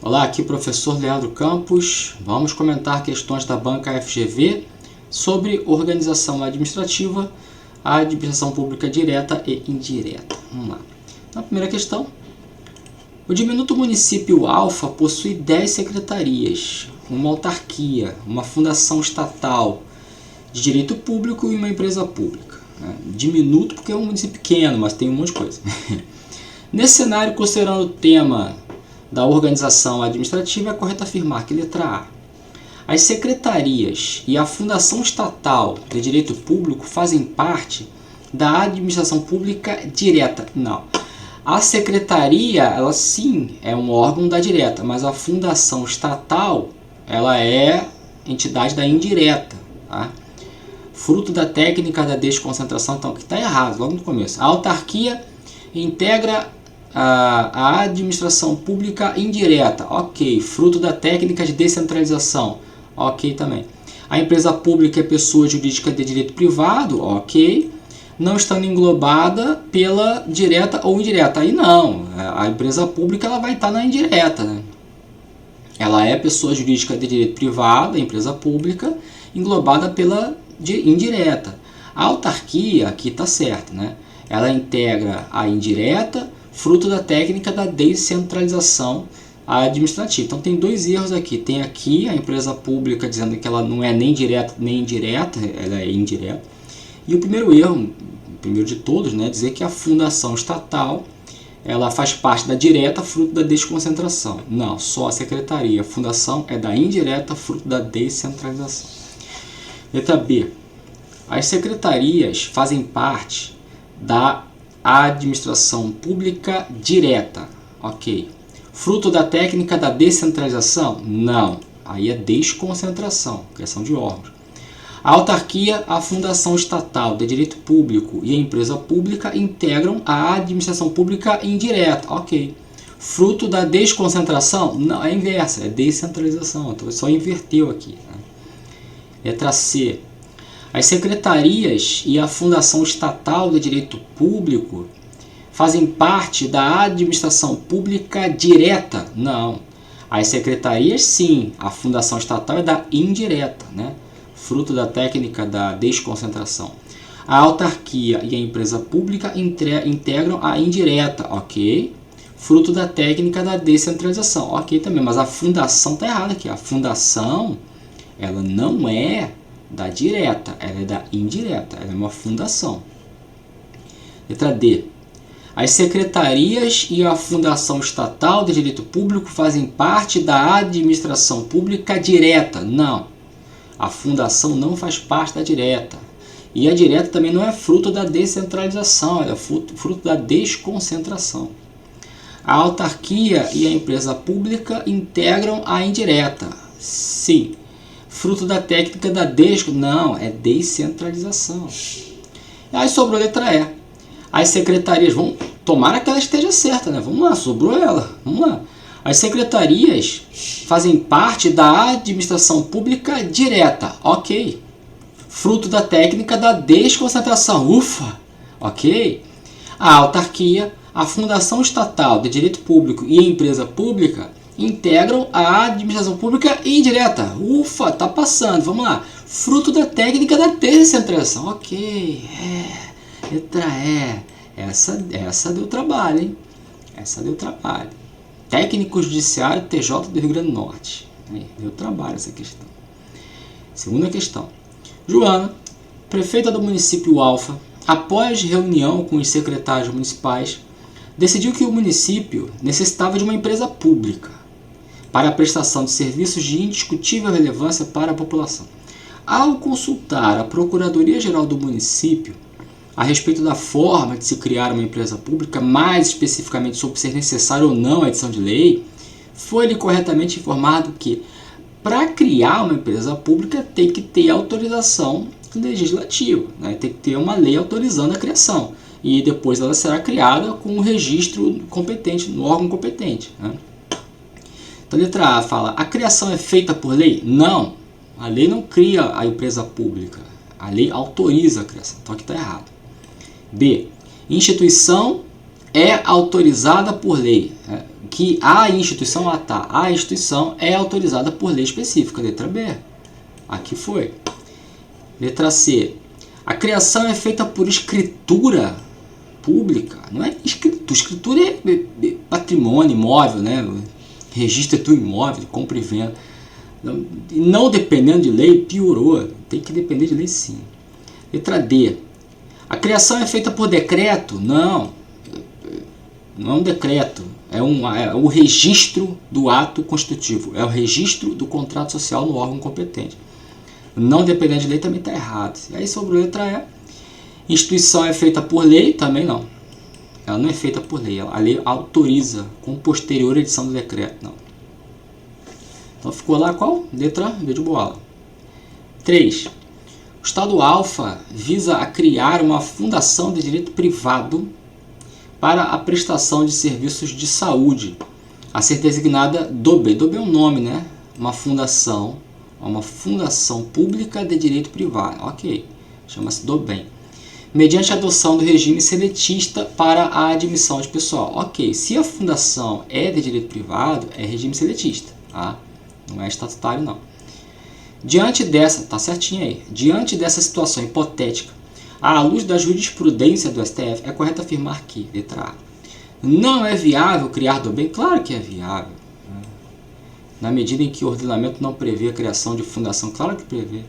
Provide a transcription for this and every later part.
Olá, aqui professor Leandro Campos. Vamos comentar questões da banca FGV sobre organização administrativa, administração pública direta e indireta. Vamos lá. Na primeira questão, o diminuto município Alfa possui 10 secretarias, uma autarquia, uma fundação estatal de direito público e uma empresa pública. Diminuto porque é um município pequeno, mas tem um monte de coisa. Nesse cenário, considerando o tema da organização administrativa, é correto afirmar que letra A. As secretarias e a fundação estatal de direito público fazem parte da administração pública direta. Não. A secretaria, ela sim é um órgão da direta, mas a fundação estatal, ela é entidade da indireta. Tá? Fruto da técnica da desconcentração, então aqui está errado, logo no começo. A autarquia integra a administração pública indireta, ok. Fruto da técnica de descentralização, ok também. A empresa pública é pessoa jurídica de direito privado, ok. Não estando englobada pela direta ou indireta. Aí não, a empresa pública ela vai estar na indireta, né? Ela é pessoa jurídica de direito privado, a empresa pública, englobada pela indireta. A autarquia, aqui está certo, né? Ela integra a indireta, fruto da técnica da descentralização administrativa. Então tem dois erros aqui. Tem aqui a empresa pública dizendo que ela não é nem direta nem indireta, ela é indireta. E o primeiro erro, o primeiro de todos, né, dizer que a fundação estatal ela faz parte da direta, fruto da desconcentração. Não, só a secretaria. A fundação é da indireta, fruto da descentralização. Letra B. As secretarias fazem parte da administração pública direta. Ok. Fruto da técnica da descentralização? Não. Aí é desconcentração, criação de órgãos. A autarquia, a fundação estatal de direito público e a empresa pública integram a administração pública indireta. Ok. Fruto da desconcentração? Não, é inversa, é descentralização. Então só inverteu aqui. Né? Letra C. As secretarias e a fundação estatal de direito público fazem parte da administração pública direta? Não. As secretarias, sim. A fundação estatal é da indireta, né? Fruto da técnica da desconcentração. A autarquia e a empresa pública integram a indireta, ok? Fruto da técnica da descentralização, ok também. Mas a fundação está errada aqui. A fundação, ela não é da direta, ela é da indireta, ela é uma fundação. Letra D. As secretarias e a fundação estatal de direito público fazem parte da administração pública direta? Não. A fundação não faz parte da direta. E a direta também não é fruto da descentralização, ela é fruto da desconcentração. A autarquia e a empresa pública integram a indireta? Sim. Fruto da técnica da não, é descentralização. Aí sobrou a letra E. As secretarias, tomara que ela esteja certa, né? Vamos lá, sobrou ela. Vamos lá. As secretarias fazem parte da administração pública direta. Ok. Fruto da técnica da desconcentração. Ufa! Ok. A autarquia, a fundação estatal de direito público e a empresa pública integram a administração pública indireta. Ufa, tá passando. Vamos lá. Fruto da técnica da descentralização. Ok. Letra E. Essa deu trabalho, hein? Essa deu trabalho. Técnico Judiciário TJ do Rio Grande do Norte. Deu trabalho essa questão. Segunda questão. Joana, prefeita do município Alfa, após reunião com os secretários municipais, decidiu que o município necessitava de uma empresa pública para a prestação de serviços de indiscutível relevância para a população. Ao consultar a Procuradoria-Geral do município a respeito da forma de se criar uma empresa pública, mais especificamente sobre ser necessário ou não a edição de lei, foi-lhe corretamente informado que, para criar uma empresa pública, tem que ter autorização legislativa, né? Tem que ter uma lei autorizando a criação. E depois ela será criada com o registro competente, no órgão competente. Né? Então, a letra A fala, a criação é feita por lei? Não, a lei não cria a empresa pública, a lei autoriza a criação, então aqui está errado. B, instituição é autorizada por lei. que a instituição, a instituição é autorizada por lei específica. Letra B. Aqui foi. Letra C. A criação é feita por escritura pública. Não é escritura. Escritura é patrimônio, imóvel, né? Registro do imóvel, compra e venda. Não dependendo de lei, piorou. Tem que depender de lei sim. Letra D. A criação é feita por decreto? Não. Não é um decreto. É o registro do ato constitutivo. É o registro do contrato social no órgão competente. Não dependendo de lei também está errado. E aí sobre a letra E. Instituição é feita por lei? Também não. Ela não é feita por lei. A lei autoriza com posterior edição do decreto. Não. Então ficou lá qual? Letra B de bola. 3. O Estado alfa visa a criar uma fundação de direito privado para a prestação de serviços de saúde, a ser designada DOBEM. DOBEM é um nome, né? Uma fundação pública de direito privado. Ok, chama-se DOBEM. Mediante a adoção do regime seletista para a admissão de pessoal. Ok, se a fundação é de direito privado, é regime seletista, tá? Não é estatutário, não. Diante dessa, tá certinho aí, diante dessa situação hipotética, à luz da jurisprudência do STF, é correto afirmar que, letra A, não é viável criar DOBEM? Claro que é viável. Na medida em que o ordenamento não prevê a criação de fundação, claro que prevê.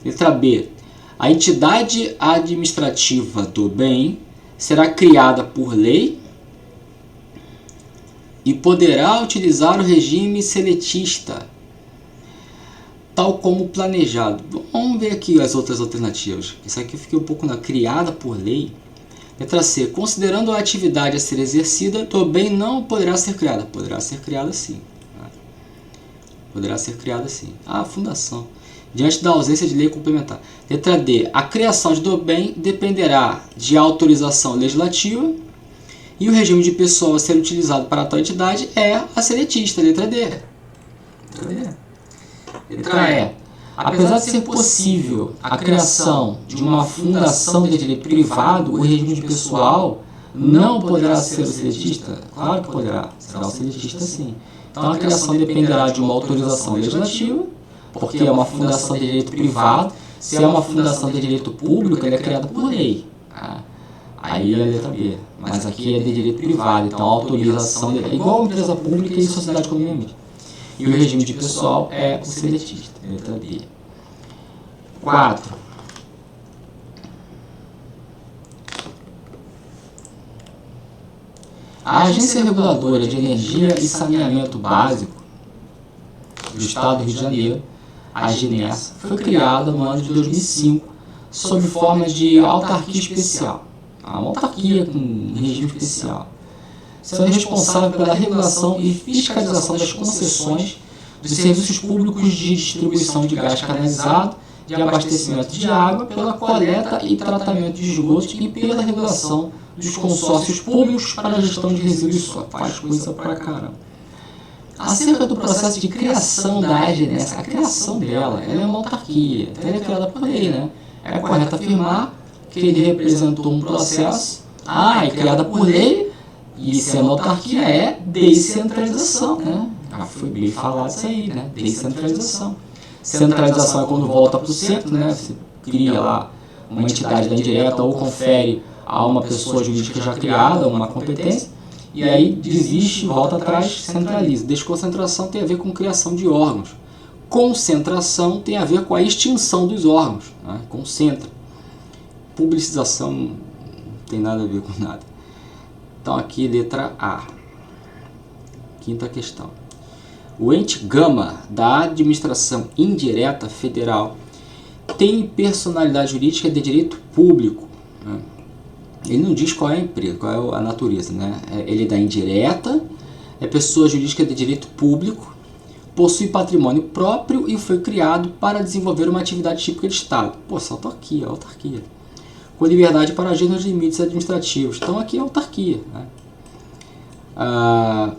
Letra B, a entidade administrativa do bem será criada por lei e poderá utilizar o regime seletista, tal como planejado. Vamos ver aqui as outras alternativas. Isso aqui eu fiquei um pouco na criada por lei. Letra C. Considerando a atividade a ser exercida, do bem não poderá ser criada. Poderá ser criada sim. Poderá ser criada sim. A fundação. Diante da ausência de lei complementar. Letra D. A criação de do bem dependerá de autorização legislativa e o regime de pessoa a ser utilizado para tal entidade é a seletista. Letra D. Letra E. Apesar de ser possível a criação de uma fundação de direito privado, o regime de pessoal não poderá ser o seletista? Claro que poderá. Será o seletista sim. Então a criação dependerá de uma autorização legislativa, porque é uma fundação de direito privado. Se é uma fundação de direito público, ela é criada por lei. Aí é a letra B. Mas aqui é de direito privado, então a autorização é igual a empresa pública e sociedade economicamente. E o regime de pessoal é o seletista. Letra B. 4. A Agência Reguladora de Energia e Saneamento Básico do Estado do Rio de Janeiro, a AGENES, foi criada no ano de 2005 sob forma de autarquia especial. Uma autarquia com regime especial, sendo responsável pela regulação e fiscalização das concessões dos serviços públicos de distribuição de gás canalizado, de abastecimento de água, pela coleta e tratamento de esgotos e pela regulação dos consórcios públicos para a gestão de resíduos sólidos. Faz coisa pra caramba. Acerca do processo de criação da AGENES, a criação dela, ela é uma autarquia, então ela é criada por lei, né? É correto afirmar que ele representou um processo, é criada por lei, e sendo autarquia é descentralização, né? Foi bem falado isso aí, né? Descentralização. Centralização é quando volta para o centro, né? Você cria lá uma entidade da indireta ou confere a uma pessoa jurídica já criada uma competência, e aí desiste, volta atrás, centraliza. Desconcentração tem a ver com criação de órgãos. Concentração tem a ver com a extinção dos órgãos, né? Concentra. Publicização não tem nada a ver com nada. Então aqui letra A. Quinta questão. O ente gama da administração indireta federal tem personalidade jurídica de direito público, né? Ele não diz qual é a empresa, qual é a natureza, né? Ele é da indireta, é pessoa jurídica de direito público, possui patrimônio próprio e foi criado para desenvolver uma atividade típica de Estado. Pô, essa autarquia. Com liberdade para agir nos limites administrativos. Então aqui é autarquia, né?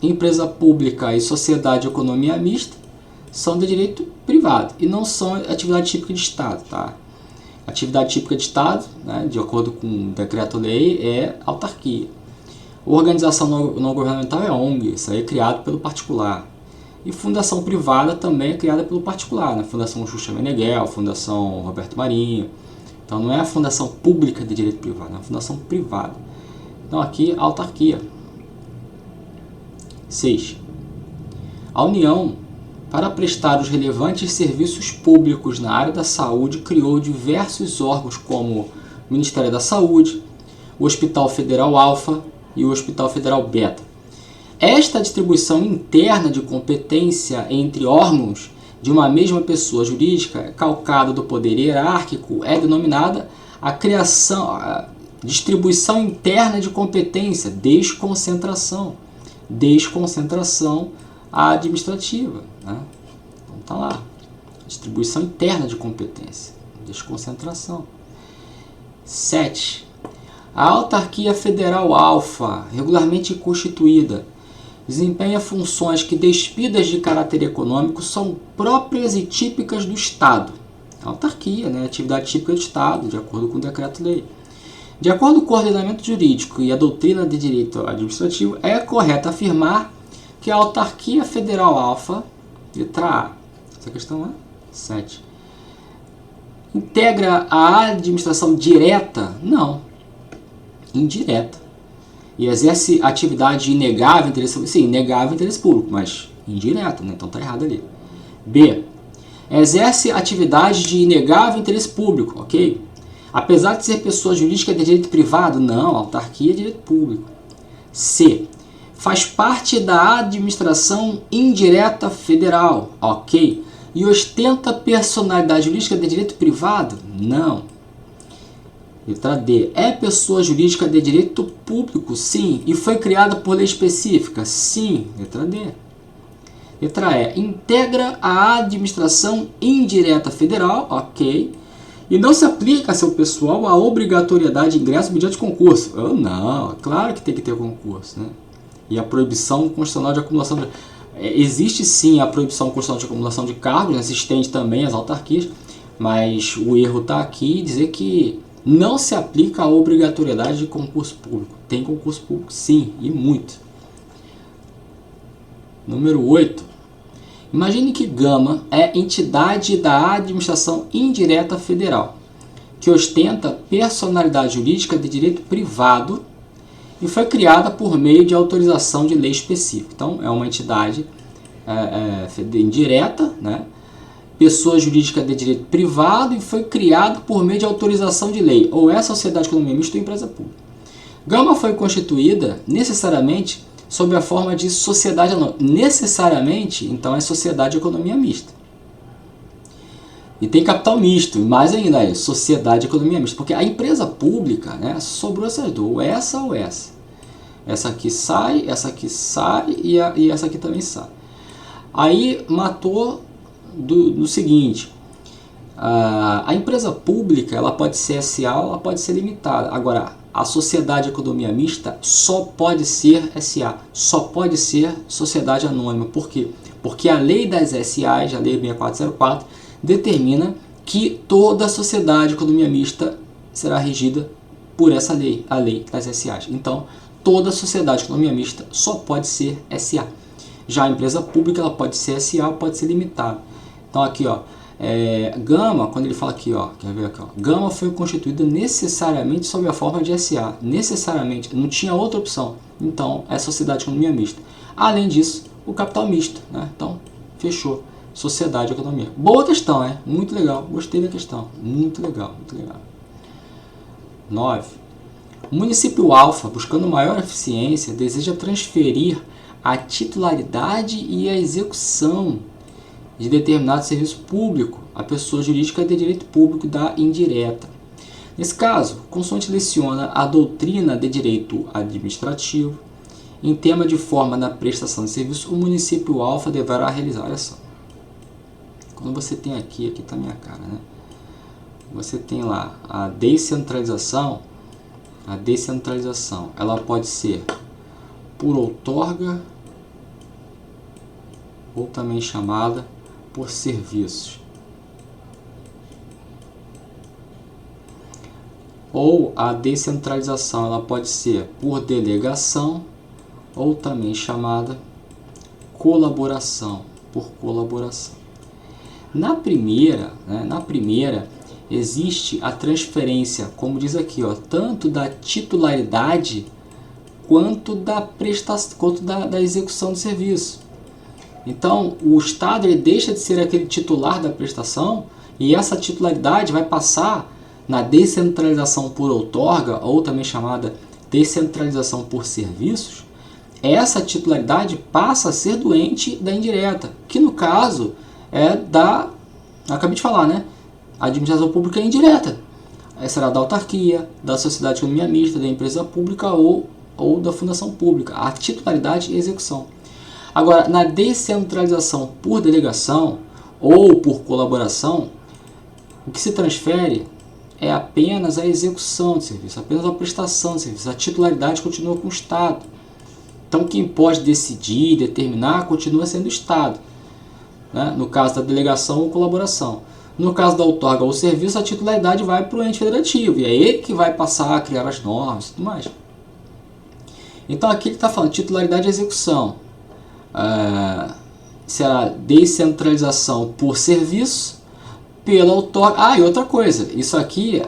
Empresa pública e sociedade de economia mista são de direito privado e não são atividade típica de Estado, tá? Atividade típica de Estado, né, de acordo com o decreto-lei, é autarquia. Organização não governamental é ONG, isso aí é criado pelo particular. E fundação privada também é criada pelo particular, né? Fundação Xuxa Meneghel, Fundação Roberto Marinho. Então não é a fundação pública de direito privado, é uma fundação privada. Então aqui, autarquia. 6. A União, para prestar os relevantes serviços públicos na área da saúde, criou diversos órgãos como o Ministério da Saúde, o Hospital Federal Alfa e o Hospital Federal Beta. Esta distribuição interna de competência entre órgãos de uma mesma pessoa jurídica, calcada do poder hierárquico, é denominada a distribuição interna de competência, desconcentração administrativa, né? Então tá lá, distribuição interna de competência, desconcentração. 7. A autarquia federal alfa, regularmente constituída, desempenha funções que, despidas de caráter econômico, são próprias e típicas do Estado. A autarquia, né, atividade típica do Estado, de acordo com o decreto-lei. De acordo com o ordenamento jurídico e a doutrina de direito administrativo, é correto afirmar que a autarquia federal alfa, letra A, essa questão é 7, integra a administração direta? Não, indireta. E exerce atividade de inegável interesse público? Sim, inegável interesse público, mas indireta, né? Então tá errado ali. B. Exerce atividade de inegável interesse público, ok? Apesar de ser pessoa jurídica de direito privado? Não, autarquia é direito público. C. Faz parte da administração indireta federal, ok? E ostenta personalidade jurídica de direito privado? Não. Letra D. É pessoa jurídica de direito público? Sim. E foi criada por lei específica? Sim. Letra D. Letra E. Integra a administração indireta federal? Ok. E não se aplica a seu pessoal a obrigatoriedade de ingresso mediante concurso? Não. Claro que tem que ter concurso, né? E a proibição constitucional de acumulação de... Existe sim a proibição constitucional de acumulação de cargos, né? Se estende também às autarquias, mas o erro está aqui em dizer que não se aplica a obrigatoriedade de concurso público. Tem concurso público sim, e muito. Número 8. Imagine que Gama é entidade da administração indireta federal, que ostenta personalidade jurídica de direito privado e foi criada por meio de autorização de lei específica. Então, é uma entidade indireta, né? Pessoa jurídica de direito privado e foi criado por meio de autorização de lei, ou é sociedade de economia mista ou empresa pública. Gama foi constituída necessariamente sob a forma de sociedade anônima. Necessariamente, então, é sociedade de economia mista. E tem capital misto, e mais ainda é sociedade de economia mista, porque a empresa pública, né, sobrou essas duas, ou essa ou essa. Essa aqui sai e essa aqui também sai. Aí matou do seguinte, a empresa pública ela pode ser SA, ela pode ser limitada. Agora, a sociedade de economia mista só pode ser SA, só pode ser sociedade anônima. Por quê? Porque a lei das SAs, a lei 6404, determina que toda sociedade de economia mista será regida por essa lei, a lei das SAs. Então, toda sociedade de economia mista só pode ser SA. Já a empresa pública ela pode ser SA, pode ser limitada. Então aqui, ó, Gama, quando ele fala aqui, ó, quer ver aqui, ó, Gama foi constituída necessariamente sob a forma de SA, necessariamente, não tinha outra opção. Então é sociedade de economia mista. Além disso, o capital misto, né? Então fechou, sociedade de economia. Boa questão, né? Muito legal, gostei da questão, muito legal, muito legal. 9. O município alfa, buscando maior eficiência, deseja transferir a titularidade e a execução de determinado serviço público à pessoa jurídica de direito público da indireta. Nesse caso, consoante leciona a doutrina de direito administrativo, em tema de forma na prestação de serviço, o município alfa deverá realizar. Olha só, quando você tem aqui está a minha cara, né? Você tem lá a descentralização. A descentralização, ela pode ser por outorga ou também chamada por serviços. Ou a descentralização ela pode ser por delegação, ou também chamada colaboração, por colaboração. Na primeira existe a transferência, como diz aqui, ó, tanto da titularidade quanto da prestação, quanto da execução do serviço. Então, o Estado ele deixa de ser aquele titular da prestação e essa titularidade vai passar na descentralização por outorga, ou também chamada descentralização por serviços. Essa titularidade passa a ser do ente da indireta, que no caso é da, acabei de falar, né? A administração pública indireta. Será da autarquia, da sociedade de economia mista, da empresa pública ou da fundação pública. A titularidade e execução. Agora, na descentralização por delegação ou por colaboração, o que se transfere é apenas a execução do serviço, apenas a prestação do serviço. A titularidade continua com o Estado. Então, quem pode decidir, determinar, continua sendo o Estado, né? No caso da delegação ou colaboração. No caso da outorga ou serviço, a titularidade vai para o ente federativo, e é ele que vai passar a criar as normas e tudo mais. Então, aqui ele está falando titularidade e execução. Será descentralização por serviço, pela outorga. E outra coisa, isso aqui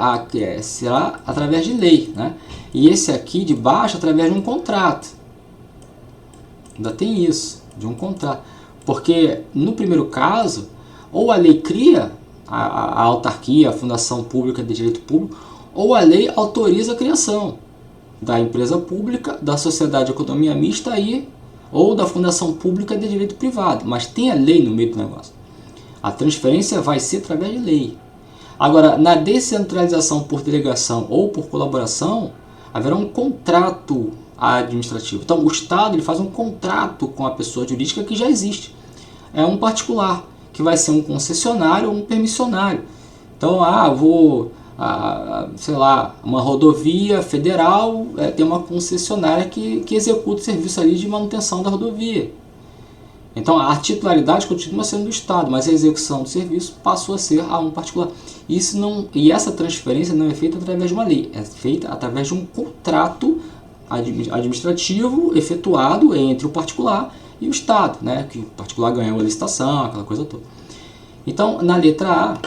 será através de lei, né? E esse aqui de baixo através de um contrato. Ainda tem isso, de um contrato. Porque no primeiro caso, ou a lei cria a autarquia, a fundação pública de direito público, ou a lei autoriza a criação da empresa pública, da sociedade de economia mista ou da fundação pública de direito privado. Mas tem a lei no meio do negócio. A transferência vai ser através de lei. Agora, na descentralização por delegação ou por colaboração, haverá um contrato administrativo. Então, o Estado ele faz um contrato com a pessoa jurídica que já existe. É um particular, que vai ser um concessionário ou um permissionário. Então, sei lá, uma rodovia federal tem uma concessionária que executa o serviço ali de manutenção da rodovia. Então, a titularidade continua sendo do Estado, mas a execução do serviço passou a ser a um particular. E essa transferência não é feita através de uma lei, é feita através de um contrato administrativo efetuado entre o particular e o Estado, né? Que o particular ganhou a licitação, aquela coisa toda. Então, na letra A,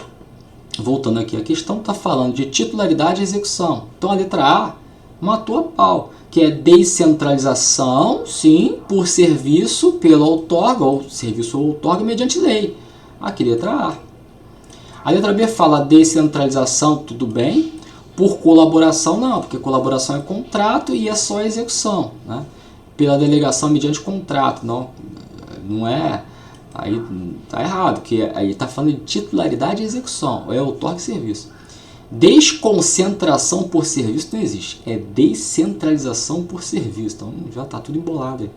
voltando aqui, a questão está falando de titularidade e execução. Então, a letra A matou a pau, que é descentralização, sim, por serviço, pela outorga, ou serviço ou outorga mediante lei. Aqui, letra A. A letra B fala descentralização, tudo bem, por colaboração não, porque colaboração é contrato e é só execução, né? Pela delegação mediante contrato, não é, aí está errado, porque aí está falando de titularidade e execução, é outorga e serviço. Desconcentração por serviço não existe, é descentralização por serviço, então já está tudo embolado aí.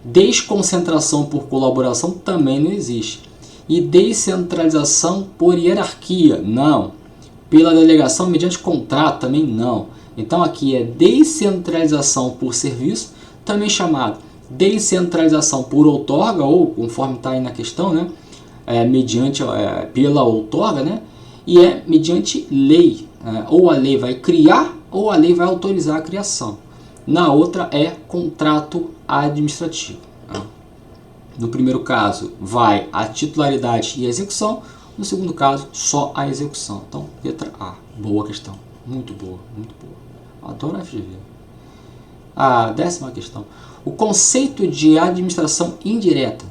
Desconcentração por colaboração também não existe. E descentralização por hierarquia, não. Pela delegação mediante contrato, também não. Então aqui é descentralização por serviço, também chamado descentralização por outorga, ou conforme está aí na questão, né? Pela outorga, né? E é mediante lei. Ou a lei vai criar, ou a lei vai autorizar a criação. Na outra é contrato administrativo. No primeiro caso, vai a titularidade e a execução. No segundo caso, só a execução. Então, letra A. Boa questão. Muito boa, muito boa. Adoro a FGV. A 10ª questão. O conceito de administração indireta,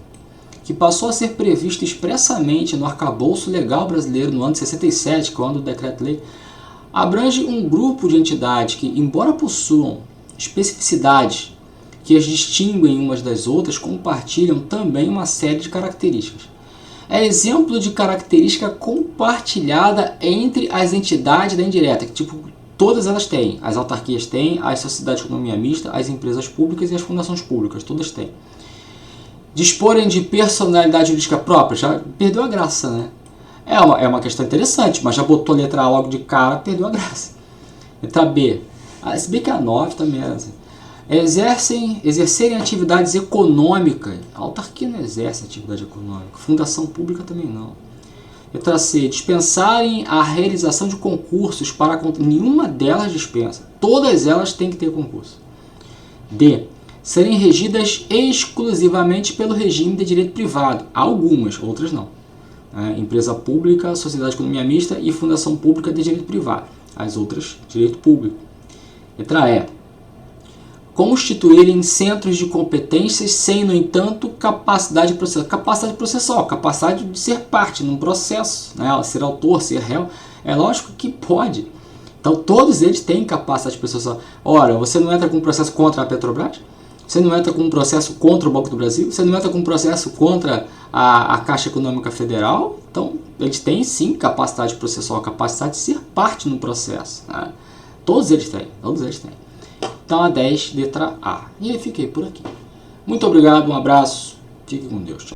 que passou a ser previsto expressamente no arcabouço legal brasileiro no ano de 67, que é o ano do decreto-lei, abrange um grupo de entidades que, embora possuam especificidades que as distinguem umas das outras, compartilham também uma série de características. É exemplo de característica compartilhada entre as entidades da indireta, que todas elas têm. As autarquias têm, as sociedades de economia mista, as empresas públicas e as fundações públicas, todas têm. Disporem de personalidade jurídica própria, já perdeu a graça, né? É uma questão interessante, mas já botou a letra A logo de cara, perdeu a graça. Letra B. Se bem que a 9 também era assim. Exercerem atividades econômicas. A autarquia não exerce atividade econômica. Fundação pública também não. Letra C, dispensarem a realização de concursos para... Nenhuma delas dispensa. Todas elas têm que ter concurso. D, serem regidas exclusivamente pelo regime de direito privado. Algumas, outras não. Empresa pública, sociedade de economia mista e fundação pública de direito privado. As outras, direito público. Letra E, constituírem centros de competências sem, no entanto, capacidade processual. Capacidade processual, capacidade de ser parte num processo, né? Ser autor, ser réu. É lógico que pode. Então, todos eles têm capacidade processual. Ora, você não entra com um processo contra a Petrobras? Você não entra com um processo contra o Banco do Brasil? Você não entra com um processo contra a Caixa Econômica Federal? Então, eles têm sim capacidade processual, capacidade de ser parte no processo, né? Todos eles têm, todos eles têm. Então, a 10, letra A. E eu fiquei por aqui. Muito obrigado, um abraço, fique com Deus.